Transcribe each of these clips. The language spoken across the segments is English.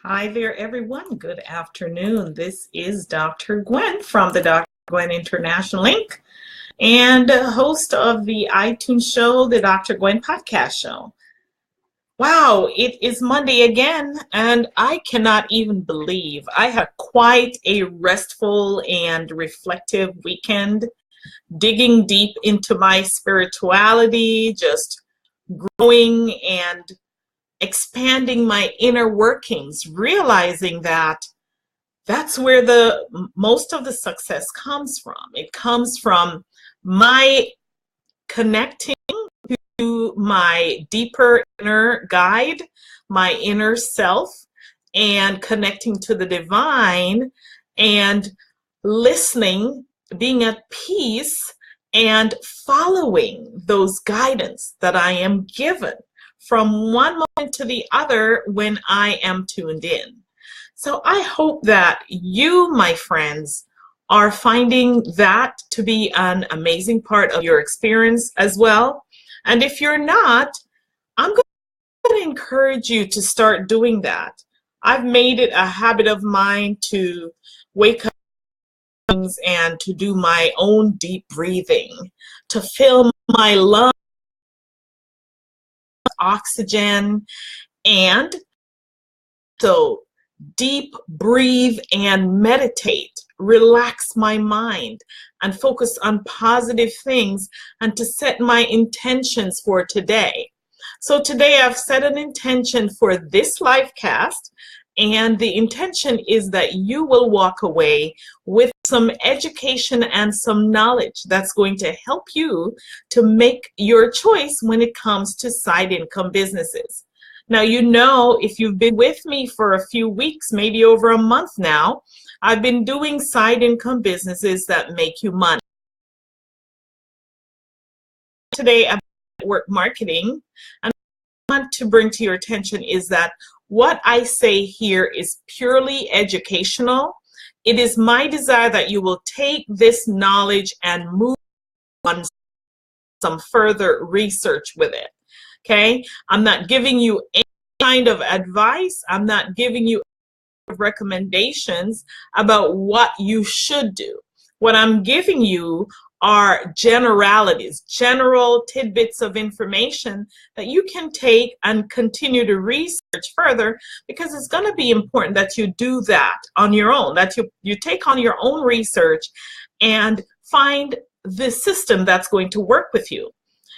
Hi there, everyone. Good afternoon. This is Dr. Gwen from the Dr. Gwen International Inc. and host of the iTunes show, the Dr. Gwen Podcast Show. Wow, it is Monday again, and I cannot even believe I had quite a restful and reflective weekend, digging deep into my spirituality, just growing and expanding my inner workings, realizing that that's where the most of the success comes from. It comes from my connecting to my deeper inner guide, my inner self, and connecting to the divine and listening, being at peace, and following those guidance that I am given from one moment to the other when I am tuned in. So I hope that you, my friends, are finding that to be an amazing part of your experience as well. And if you're not, I'm going to encourage you to start doing that. I've made it a habit of mine to wake up and to do my own deep breathing, to fill my lungs with oxygen, and so deep breathe and meditate, relax my mind, and focus on positive things, and to set my intentions for today. So today I've set an intention for this live cast, and the intention is that you will walk away with some education and some knowledge that's going to help you to make your choice when it comes to side income businesses. Now, you know, if you've been with me for a few weeks, maybe over a month now, I've been doing side income businesses that make you money. Today, about network marketing, and what I want to bring to your attention is that what I say here is purely educational. It is my desire that you will take this knowledge and move on some further research with it. Okay, I'm not giving you any kind of advice. I'm not giving you recommendations about what you should do. What I'm giving you are generalities, general tidbits of information that you can take and continue to research further, because it's going to be important that you do that on your own, that you take on your own research and find the system that's going to work with you.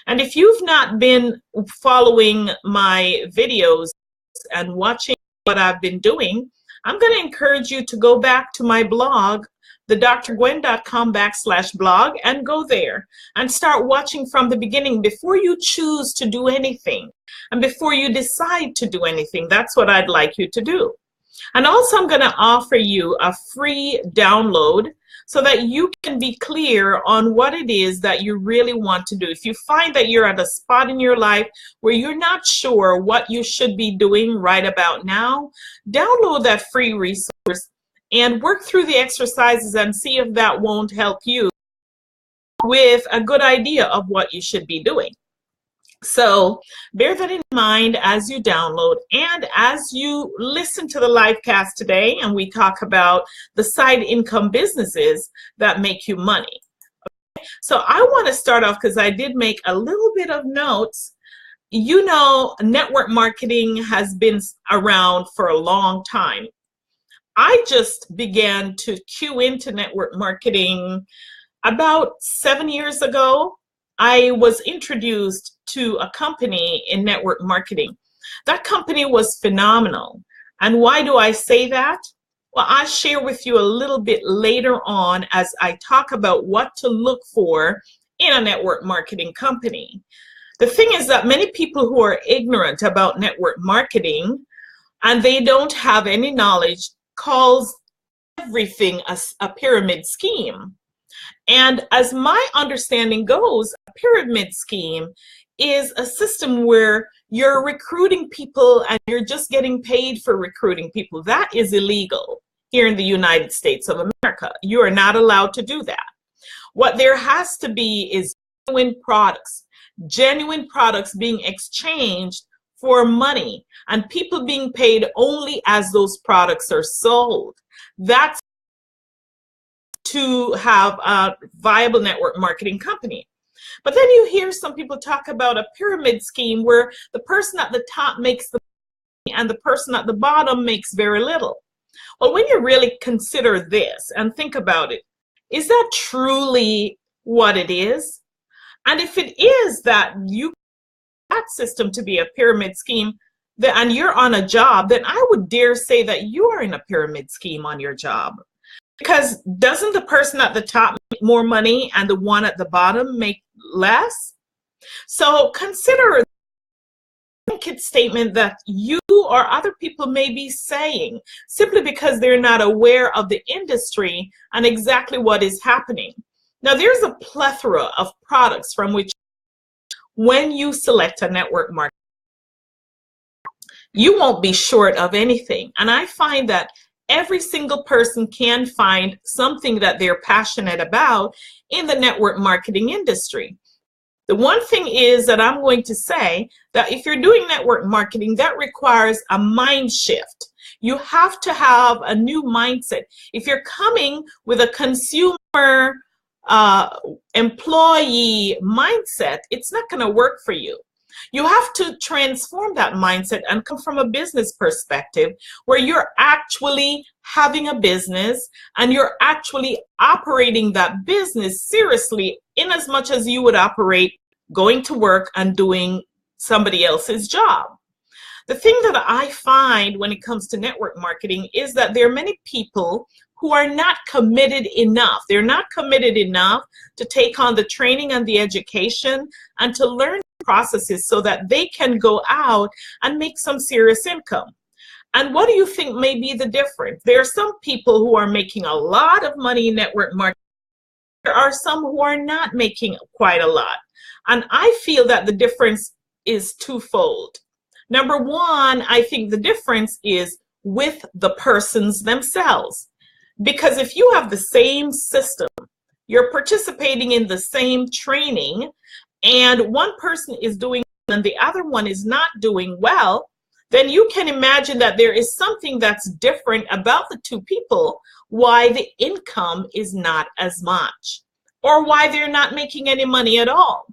And if you've not been following my videos and watching what I've been doing, I'm going to encourage you to go back to my blog, thedrgwen.com/blog, and go there and start watching from the beginning before you choose to do anything and before you decide to do anything. That's what I'd like you to do. And also, I'm going to offer you a free download so that you can be clear on what it is that you really want to do. If you find that you're at a spot in your life where you're not sure what you should be doing right about now, download that free resource and work through the exercises and see if that won't help you with a good idea of what you should be doing. So bear that in mind as you download and as you listen to the live cast today, and we talk about the side income businesses that make you money. Okay? So I want to start off, because I did make a little bit of notes. You know, network marketing has been around for a long time. I just began to cue into network marketing about 7 years ago. I was introduced to a company in network marketing. That company was phenomenal. And why do I say that? Well, I'll share with you a little bit later on as I talk about what to look for in a network marketing company. The thing is that many people who are ignorant about network marketing and they don't have any knowledge calls everything a pyramid scheme. And as my understanding goes, a pyramid scheme is a system where you're recruiting people and you're just getting paid for recruiting people. That is illegal here in the United States of America. You are not allowed to do that. What there has to be is genuine products being exchanged for money and people being paid only as those products are sold. That's to have a viable network marketing company. But then you hear some people talk about a pyramid scheme where the person at the top makes the money and the person at the bottom makes very little. Well, when you really consider this and think about it, is that truly what it is? And if it is that you that system to be a pyramid scheme, and you're on a job, then I would dare say that you are in a pyramid scheme on your job. Because doesn't the person at the top make more money and the one at the bottom make less? So consider the blanket statement that you or other people may be saying simply because they're not aware of the industry and exactly what is happening. Now, there's a plethora of products from which when you select a network marketing, you won't be short of anything. And I find that every single person can find something that they're passionate about in the network marketing industry. The one thing is that I'm going to say that if you're doing network marketing, that requires a mind shift. You have to have a new mindset. If you're coming with a consumer employee mindset, it's not going to work for you. You have to transform that mindset and come from a business perspective where you're actually having a business and you're actually operating that business seriously in as much as you would operate going to work and doing somebody else's job. The thing that I find when it comes to network marketing is that there are many people who are not committed enough. They're not committed enough to take on the training and the education and to learn processes so that they can go out and make some serious income. And what do you think may be the difference? There are some people who are making a lot of money in network marketing. There are some who are not making quite a lot. And I feel that the difference is twofold. Number one, I think the difference is with the persons themselves. Because if you have the same system, you're participating in the same training, and one person is doing and the other one is not doing well, then you can imagine that there is something that's different about the two people, why the income is not as much, or why they're not making any money at all.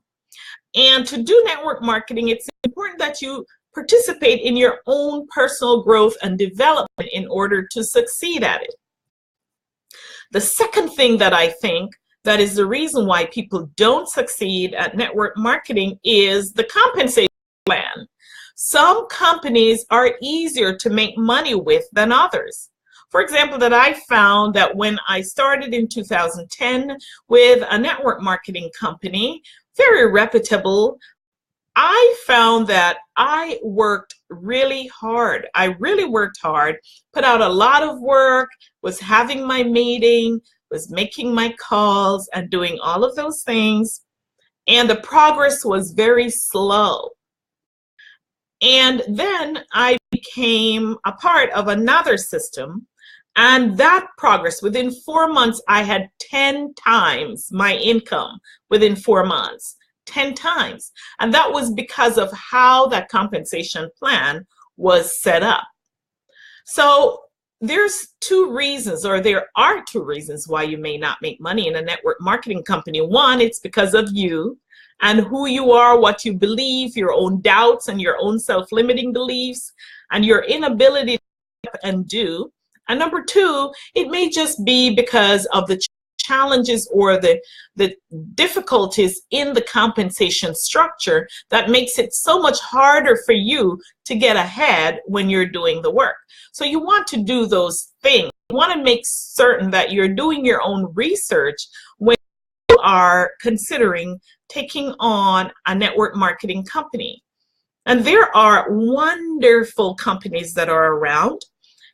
And to do network marketing, it's important that you participate in your own personal growth and development in order to succeed at it. The second thing that I think that is the reason why people don't succeed at network marketing is the compensation plan. Some companies are easier to make money with than others. For example, that I found that when I started in 2010 with a network marketing company, very reputable, I found that I worked really hard. I really worked hard, put out a lot of work, was having my meeting, was making my calls and doing all of those things. And the progress was very slow. And then I became a part of another system. And that progress, within 4 months, I had 10 times my income within 4 months. 10 times. And that was because of how that compensation plan was set up. So there's two reasons, or there are two reasons why you may not make money in a network marketing company. One, it's because of you and who you are, what you believe, your own doubts and your own self-limiting beliefs and your inability to and do. And number two, it may just be because of the challenges or the difficulties in the compensation structure that makes it so much harder for you to get ahead when you're doing the work. So you want to do those things. You want to make certain that you're doing your own research when you are considering taking on a network marketing company. And there are wonderful companies that are around.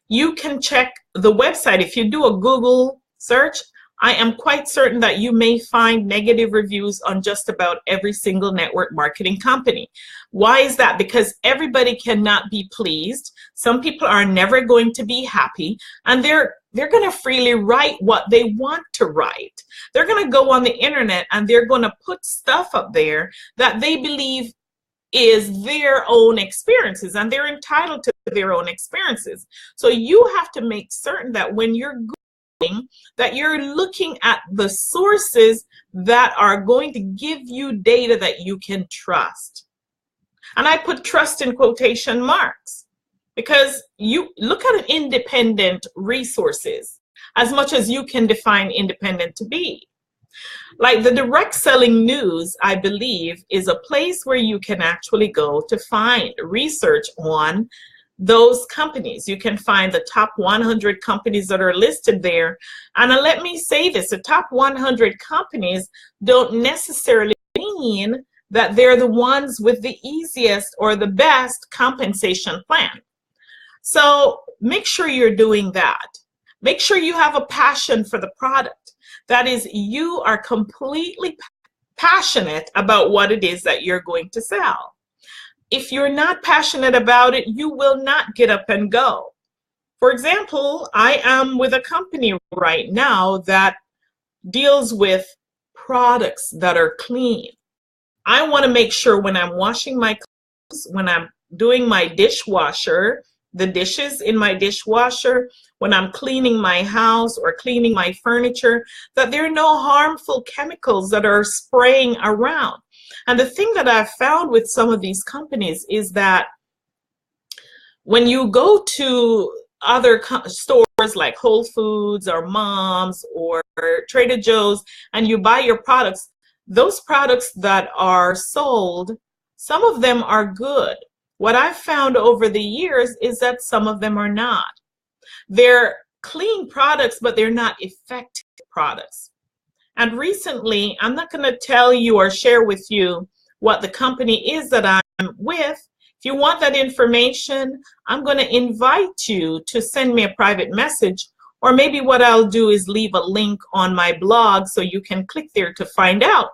You can check the website. If you do a Google search, I am quite certain that you may find negative reviews on just about every single network marketing company. Why is that? Because everybody cannot be pleased. Some people are never going to be happy, and they're going to freely write what they want to write. They're going to go on the internet and they're going to put stuff up there that they believe is their own experiences, and they're entitled to their own experiences. So you have to make certain that when you're Googling, that you're looking at the sources that are going to give you data that you can trust. And I put trust in quotation marks, because you look at an independent resources as much as you can define independent to be. Like the Direct Selling News, I believe, is a place where you can actually go to find research on those companies. You can find the top 100 companies that are listed there. And let me say this, the top 100 companies don't necessarily mean that they're the ones with the easiest or the best compensation plan. So make sure you're doing that. Make sure you have a passion for the product. That is, you are completely passionate about what it is that you're going to sell. If you're not passionate about it, you will not get up and go. For example, I am with a company right now that deals with products that are clean. I want to make sure when I'm washing my clothes, when I'm doing my dishwasher, the dishes in my dishwasher, when I'm cleaning my house or cleaning my furniture, that there are no harmful chemicals that are spraying around. And the thing that I've found with some of these companies is that when you go to other stores like Whole Foods or Mom's or Trader Joe's and you buy your products, those products that are sold, some of them are good. What I've found over the years is that some of them are not. They're clean products, but they're not effective products. And recently, I'm not going to tell you or share with you what the company is that I'm with. If you want that information, I'm going to invite you to send me a private message, or maybe what I'll do is leave a link on my blog so you can click there to find out.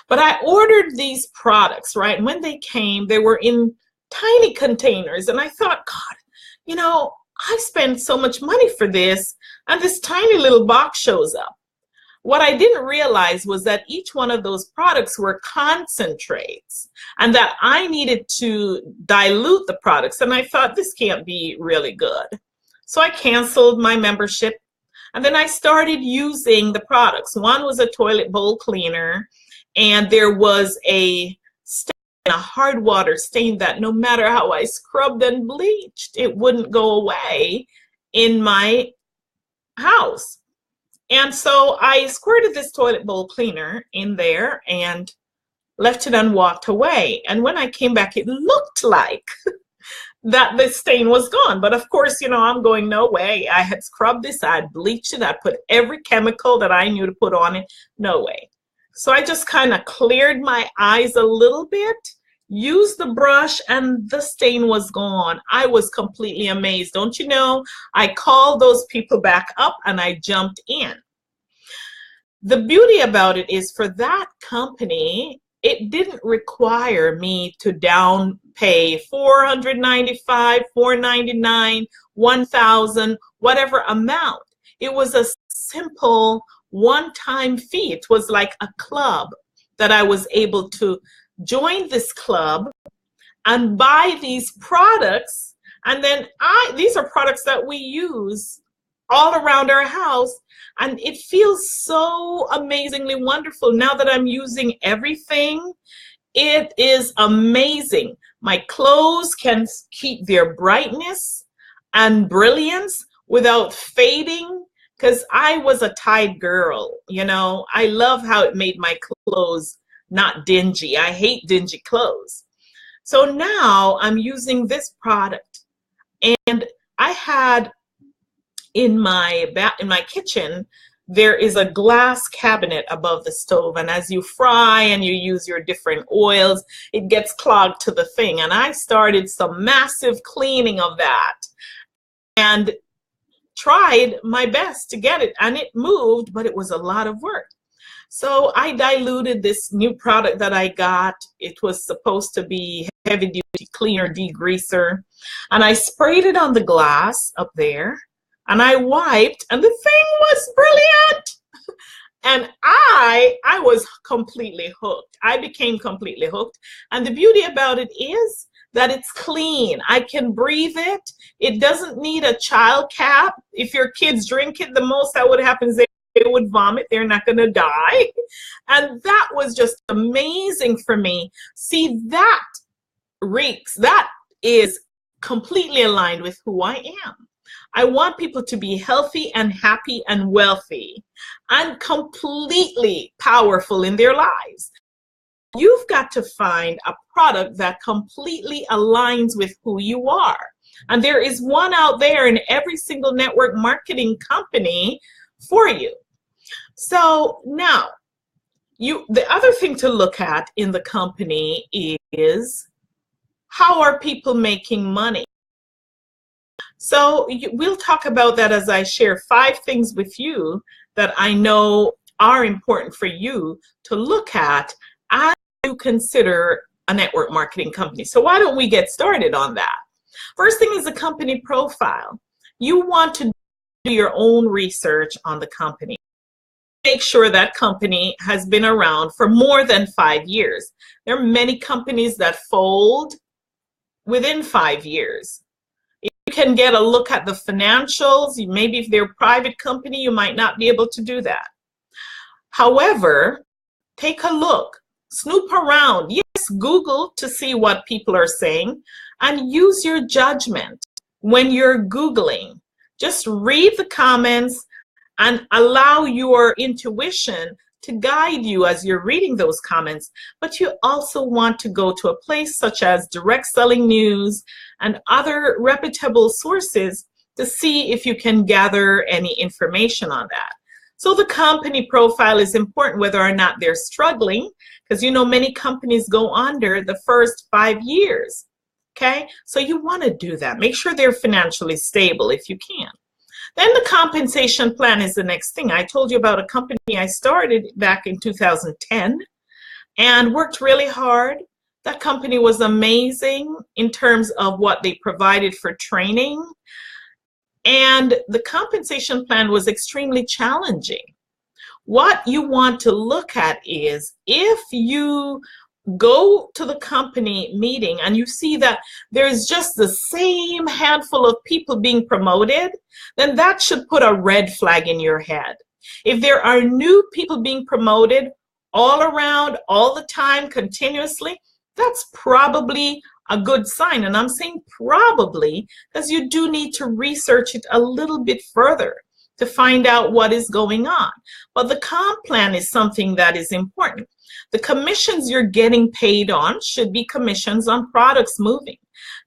But I ordered these products, right? And when they came, they were in tiny containers, and I thought, God, you know, I spent so much money for this, and this tiny little box shows up. What I didn't realize was that each one of those products were concentrates, and that I needed to dilute the products, and I thought, this can't be really good. So I canceled my membership, and then I started using the products. One was a toilet bowl cleaner, and there was a hard water stain that no matter how I scrubbed and bleached, it wouldn't go away in my house. And so I squirted this toilet bowl cleaner in there and left it and walked away. And when I came back, it looked like that the stain was gone. But of course, you know, I'm going, no way. I had scrubbed this, I had bleached it, I put every chemical that I knew to put on it. No way. So I just kind of cleared my eyes a little bit, used the brush, and the stain was gone. I was completely amazed. Don't you know, I called those people back up and I jumped in. The beauty about it is, for that company, it didn't require me to down pay $495, $499, $1,000, whatever amount. It was a simple one-time fee. It was like a club that I was able to join this club and buy these products, and then these are products that we use all around our house, and it feels so amazingly wonderful now that I'm using everything. It is amazing. My clothes can keep their brightness and brilliance without fading, because I was a tied girl, you know. I love how it made my clothes not dingy. I hate dingy clothes. So now I'm using this product, and I had in my kitchen, there is a glass cabinet above the stove, and as you fry and you use your different oils, it gets clogged to the thing. And I started some massive cleaning of that and tried my best to get it, and it moved, but it was a lot of work. So I diluted this new product that I got. It was supposed to be heavy duty cleaner, degreaser, and I sprayed it on the glass up there, and I wiped, and the thing was brilliant. And I was completely hooked. I became completely hooked. And the beauty about it is that it's clean. I can breathe it. It doesn't need a child cap. If your kids drink it, the most that would happen is they would vomit. They're not going to die. And that was just amazing for me. See, that is completely aligned with who I am. I want people to be healthy and happy and wealthy and completely powerful in their lives. You've got to find a product that completely aligns with who you are. And there is one out there in every single network marketing company for you. So now, the other thing to look at in the company is, how are people making money? So we'll talk about that as I share 5 things with you that I know are important for you to look at as you consider a network marketing company. So why don't we get started on that? First thing is a company profile. You want to do your own research on the company. Make sure that company has been around for more than 5 years. There are many companies that fold within 5 years. You can get a look at the financials. Maybe if they're a private company, you might not be able to do that. However, take a look, snoop around. Yes, Google to see what people are saying, and use your judgment when you're Googling. Just read the comments and allow your intuition to guide you as you're reading those comments. But you also want to go to a place such as Direct Selling News and other reputable sources to see if you can gather any information on that. So the company profile is important whether or not they're struggling, because you know many companies go under the first 5 years. Okay, so you want to do that. Make sure they're financially stable if you can. Then the compensation plan is the next thing. I told you about a company I started back in 2010 and worked really hard. That company was amazing in terms of what they provided for training. And the compensation plan was extremely challenging. What you want to look at is, if you go to the company meeting and you see that there's just the same handful of people being promoted, then that should put a red flag in your head. If there are new people being promoted all around, all the time, continuously, that's probably a good sign. And I'm saying probably because you do need to research it a little bit further to find out what is going on. But the comp plan is something that is important. The commissions you're getting paid on should be commissions on products moving,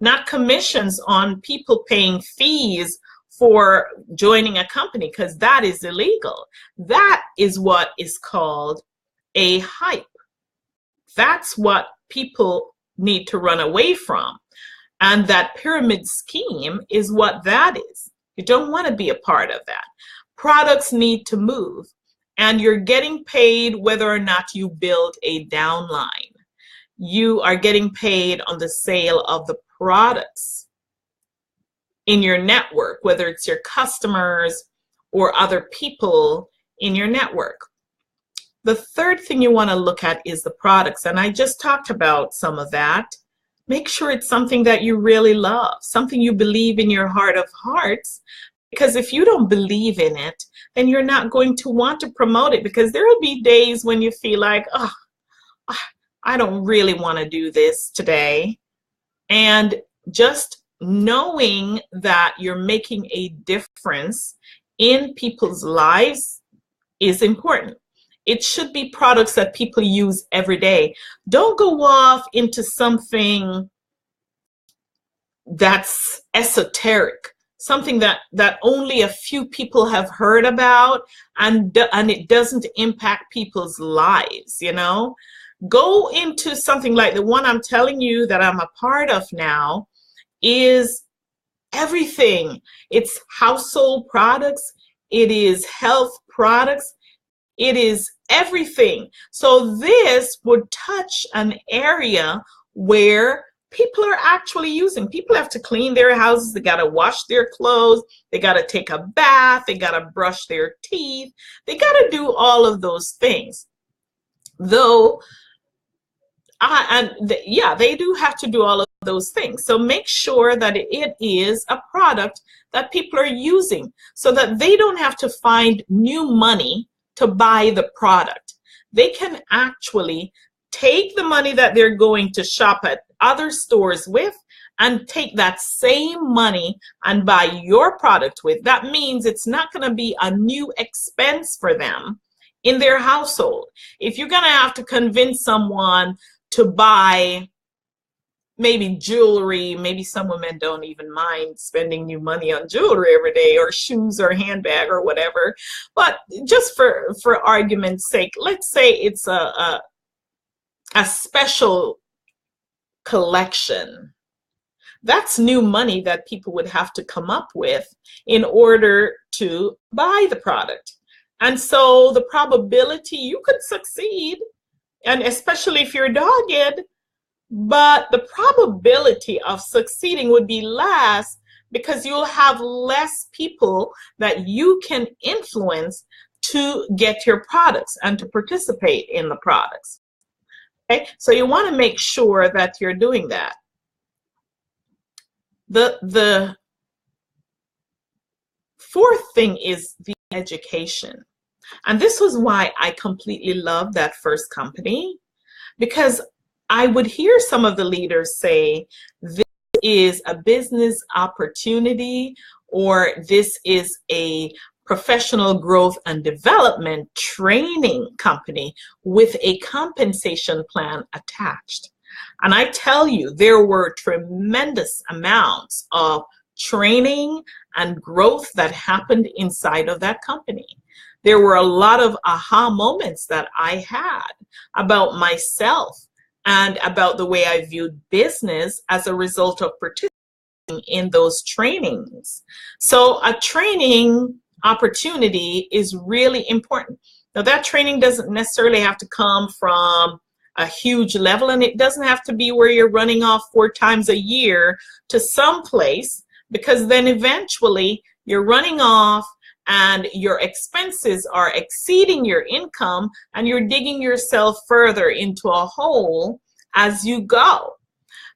not commissions on people paying fees for joining a company, because that is illegal. That is what is called a hype. That's what people need to run away from. And that pyramid scheme is what that is. You don't want to be a part of that. Products need to move, and you're getting paid whether or not you build a downline. You are getting paid on the sale of the products in your network, whether it's your customers or other people in your network. The third thing you want to look at is the products, and I just talked about some of that. Make sure it's something that you really love, something you believe in your heart of hearts, because if you don't believe in it, then you're not going to want to promote it, because there will be days when you feel like, oh, I don't really want to do this today. And just knowing that you're making a difference in people's lives is important. It should be products that people use every day. Don't go off into something that's esoteric, something that only a few people have heard about, and it doesn't impact people's lives, you know. Go into something like the one I'm telling you that I'm a part of now. Is everything. It's household products, it is health products, it is everything. So this would touch an area where people are actually using. People have to clean their houses, they got to wash their clothes, they got to take a bath, they got to brush their teeth, they got to do all of those things. Though, yeah, they do have to do all of those things. So make sure that it is a product that people are using so that they don't have to find new money to buy the product. They can actually take the money that they're going to shop at other stores with and take that same money and buy your product with. That means it's not going to be a new expense for them in their household. If you're going to have to convince someone to buy maybe jewelry, maybe some women don't even mind spending new money on jewelry every day, or shoes or handbag or whatever. But just for argument's sake, let's say it's a special collection. That's new money that people would have to come up with in order to buy the product. And so the probability you could succeed, and especially if you're dogged, but the probability of succeeding would be less because you'll have less people that you can influence to get your products and to participate in the products. Okay, so you want to make sure that you're doing that. The fourth thing is the education. And this was why I completely loved that first company, because I would hear some of the leaders say, this is a business opportunity, or this is a professional growth and development training company with a compensation plan attached. And I tell you, there were tremendous amounts of training and growth that happened inside of that company. There were a lot of aha moments that I had about myself and about the way I viewed business as a result of participating in those trainings. So a training opportunity is really important. Now, that training doesn't necessarily have to come from a huge level, and it doesn't have to be where you're running off 4 times a year to some place, because then eventually you're running off and your expenses are exceeding your income and you're digging yourself further into a hole as you go.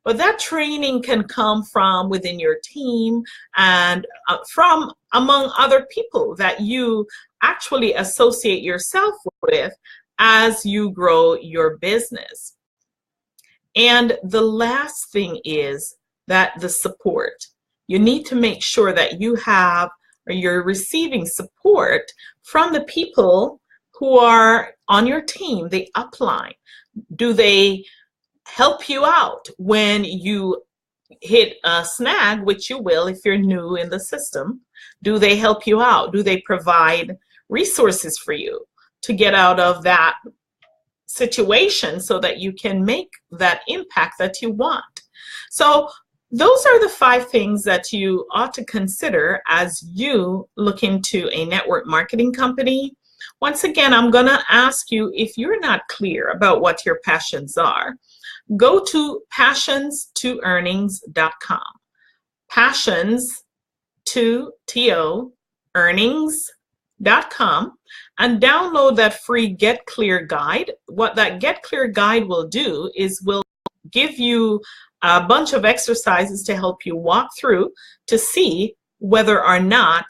But that training can come from within your team and from among other people that you actually associate yourself with as you grow your business. And the last thing is that the support. You need to make sure that you have, or you're receiving support from the people who are on your team, the upline. Do they help you out when you hit a snag, which you will if you're new in the system? Do they help you out? Do they provide resources for you to get out of that situation so that you can make that impact that you want? So those are the 5 things that you ought to consider as you look into a network marketing company. Once again, I'm going to ask you, if you're not clear about what your passions are, go to passions2earnings.com. Passions to earnings.com, and download that free Get Clear guide. What that Get Clear guide will do is will give you a bunch of exercises to help you walk through to see whether or not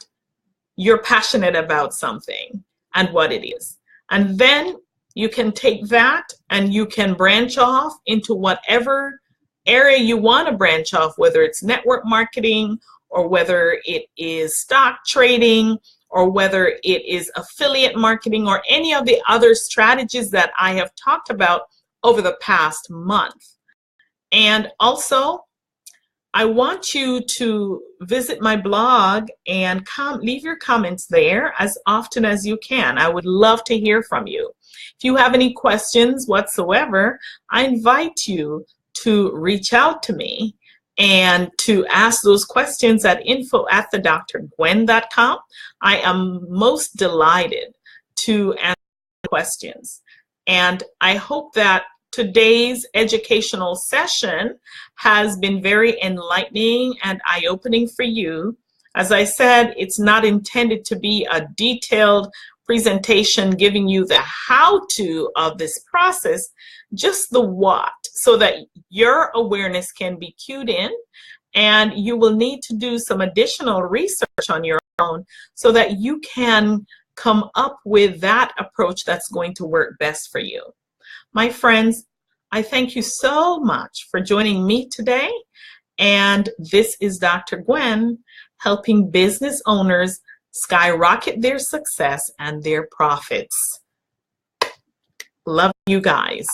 you're passionate about something and what it is. And then you can take that and you can branch off into whatever area you want to branch off, whether it's network marketing, or whether it is stock trading, or whether it is affiliate marketing, or any of the other strategies that I have talked about over the past month. And also, I want you to visit my blog and leave your comments there as often as you can. I would love to hear from you. If you have any questions whatsoever, I invite you to reach out to me and to ask those questions at info@thedrgwen.com. I am most delighted to answer questions. And I hope that today's educational session has been very enlightening and eye-opening for you. As I said, it's not intended to be a detailed presentation giving you the how-to of this process, just the what, so that your awareness can be cued in, and you will need to do some additional research on your own so that you can come up with that approach that's going to work best for you. My friends, I thank you so much for joining me today. And this is Dr. Gwen, helping business owners skyrocket their success and their profits. Love you guys.